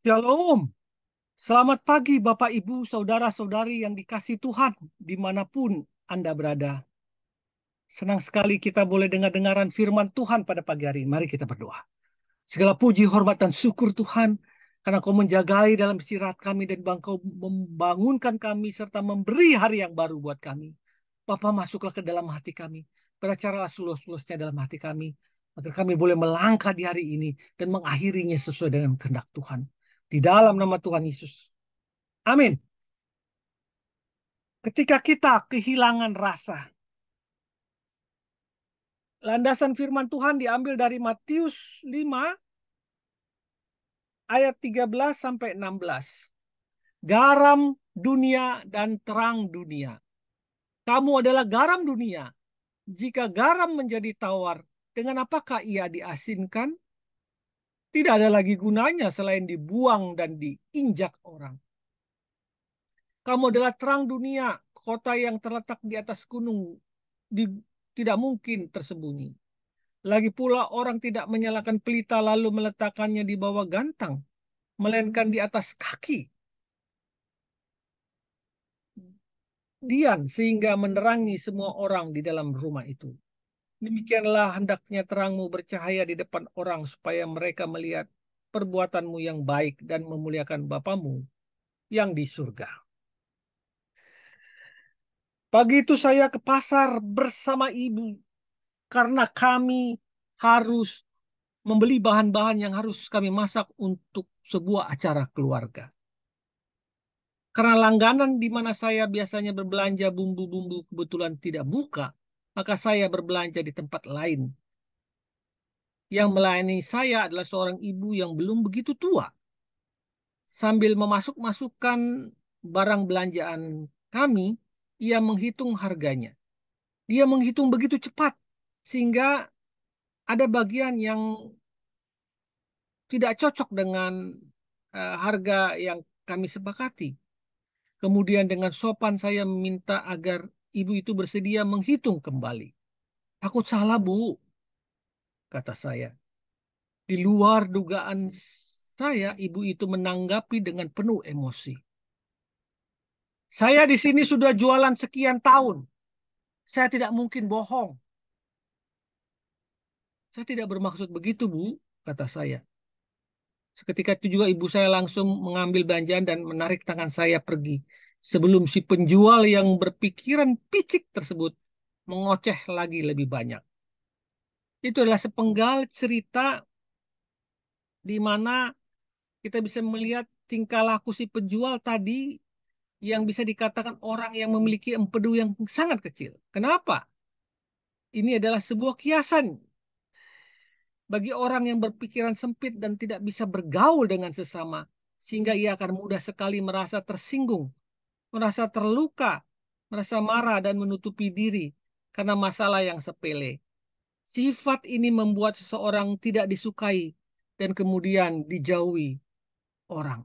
Shalom, selamat pagi Bapak Ibu, Saudara-saudari yang dikasih Tuhan dimanapun Anda berada. Senang sekali kita boleh dengar-dengaran firman Tuhan pada pagi hari. Mari kita berdoa. Segala puji, hormat, dan syukur Tuhan, karena Kau menjagai dalam istirahat kami dan Kau membangunkan kami serta memberi hari yang baru buat kami. Bapa, masuklah ke dalam hati kami. Beracaralah sulus-sulusnya dalam hati kami, agar kami boleh melangkah di hari ini dan mengakhirinya sesuai dengan kehendak Tuhan. Di dalam nama Tuhan Yesus. Amin. Ketika kita kehilangan rasa, landasan firman Tuhan diambil dari Matius 5 ayat 13 sampai 16. Garam dunia dan terang dunia. Kamu adalah garam dunia. Jika garam menjadi tawar, dengan apakah ia diasinkan? Tidak ada lagi gunanya selain dibuang dan diinjak orang. Kamu adalah terang dunia, kota yang terletak di atas gunung, di, tidak mungkin tersembunyi. Lagi pula orang tidak menyalakan pelita lalu meletakkannya di bawah gantang, melainkan di atas kaki dian sehingga menerangi semua orang di dalam rumah itu. Demikianlah hendaknya terangmu bercahaya di depan orang supaya mereka melihat perbuatanmu yang baik dan memuliakan Bapamu yang di surga. Pagi itu saya ke pasar bersama ibu karena kami harus membeli bahan-bahan yang harus kami masak untuk sebuah acara keluarga. Karena langganan di mana saya biasanya berbelanja bumbu-bumbu kebetulan tidak buka, maka saya berbelanja di tempat lain. Yang melayani saya adalah seorang ibu yang belum begitu tua. Sambil memasuk-masukkan barang belanjaan kami, ia menghitung harganya. Dia menghitung begitu cepat, sehingga ada bagian yang tidak cocok dengan harga yang kami sepakati. Kemudian dengan sopan saya meminta agar ibu itu bersedia menghitung kembali. Takut salah, Bu, kata saya. Di luar dugaan saya, ibu itu menanggapi dengan penuh emosi. Saya di sini sudah jualan sekian tahun. Saya tidak mungkin bohong. Saya tidak bermaksud begitu, Bu, kata saya. Seketika itu juga ibu saya langsung mengambil belanjaan dan menarik tangan saya pergi. Sebelum si penjual yang berpikiran picik tersebut mengoceh lagi lebih banyak. Itu adalah sepenggal cerita di mana kita bisa melihat tingkah laku si penjual tadi yang bisa dikatakan orang yang memiliki empedu yang sangat kecil. Kenapa? Ini adalah sebuah kiasan bagi orang yang berpikiran sempit dan tidak bisa bergaul dengan sesama, sehingga ia akan mudah sekali merasa tersinggung, merasa terluka, merasa marah dan menutupi diri karena masalah yang sepele. Sifat ini membuat seseorang tidak disukai dan kemudian dijauhi orang.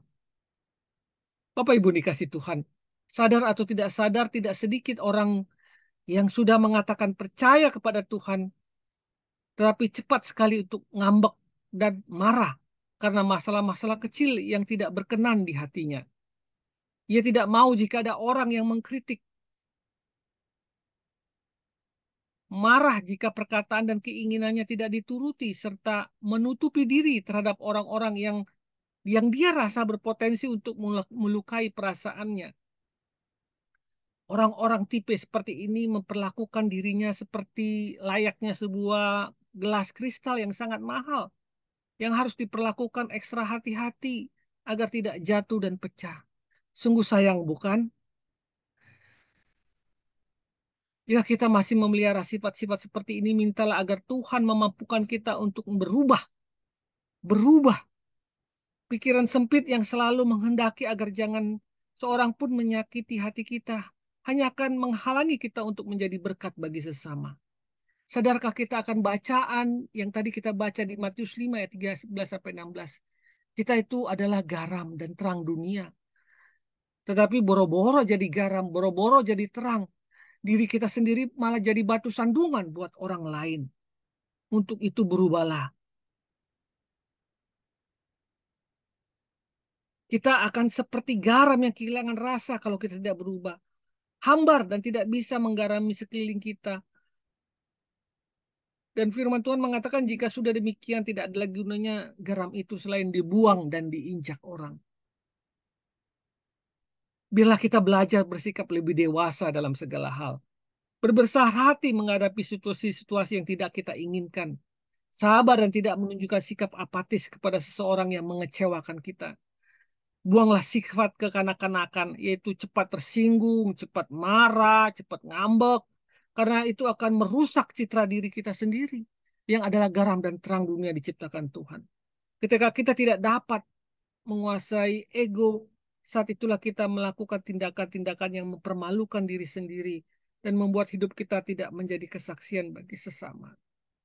Bapak Ibu dikasih Tuhan, sadar atau tidak sadar, tidak sedikit orang yang sudah mengatakan percaya kepada Tuhan, tetapi cepat sekali untuk ngambek dan marah karena masalah-masalah kecil yang tidak berkenan di hatinya. Ia tidak mau jika ada orang yang mengkritik, marah jika perkataan dan keinginannya tidak dituruti, serta menutupi diri terhadap orang-orang yang dia rasa berpotensi untuk melukai perasaannya. Orang-orang tipe seperti ini memperlakukan dirinya seperti layaknya sebuah gelas kristal yang sangat mahal, yang harus diperlakukan ekstra hati-hati agar tidak jatuh dan pecah. Sungguh sayang, bukan? Jika kita masih memelihara sifat-sifat seperti ini, mintalah agar Tuhan memampukan kita untuk berubah. Berubah. Pikiran sempit yang selalu menghendaki agar jangan seorang pun menyakiti hati kita, hanya akan menghalangi kita untuk menjadi berkat bagi sesama. Sadarkah kita akan bacaan yang tadi kita baca di Matius 5 ayat 13 sampai 16? Kita itu adalah garam dan terang dunia. Tetapi boro-boro jadi garam, boro-boro jadi terang. Diri kita sendiri malah jadi batu sandungan buat orang lain. Untuk itu berubahlah. Kita akan seperti garam yang kehilangan rasa kalau kita tidak berubah. Hambar dan tidak bisa menggarami sekeliling kita. Dan firman Tuhan mengatakan jika sudah demikian tidak ada lagi gunanya garam itu selain dibuang dan diinjak orang. Biarlah kita belajar bersikap lebih dewasa dalam segala hal. Berbesar hati menghadapi situasi-situasi yang tidak kita inginkan. Sabar dan tidak menunjukkan sikap apatis kepada seseorang yang mengecewakan kita. Buanglah sifat kekanak-kanakan, yaitu cepat tersinggung, cepat marah, cepat ngambek, karena itu akan merusak citra diri kita sendiri, yang adalah garam dan terang dunia diciptakan Tuhan. Ketika kita tidak dapat menguasai ego, saat itulah kita melakukan tindakan-tindakan yang mempermalukan diri sendiri dan membuat hidup kita tidak menjadi kesaksian bagi sesama,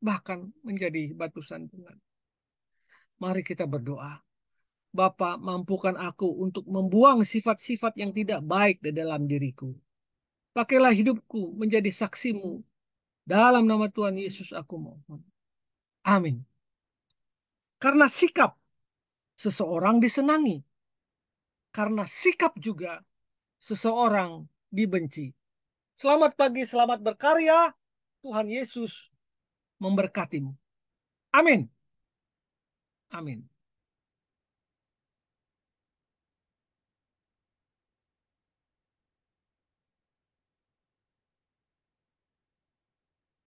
bahkan menjadi batu sandungan. Mari kita berdoa. Bapa, mampukan aku untuk membuang sifat-sifat yang tidak baik di dalam diriku. Pakailah hidupku menjadi saksimu. Dalam nama Tuhan Yesus aku mohon. Amin. Karena sikap seseorang disenangi. Karena sikap juga seseorang dibenci. Selamat pagi, selamat berkarya. Tuhan Yesus memberkatimu. Amin. Amin.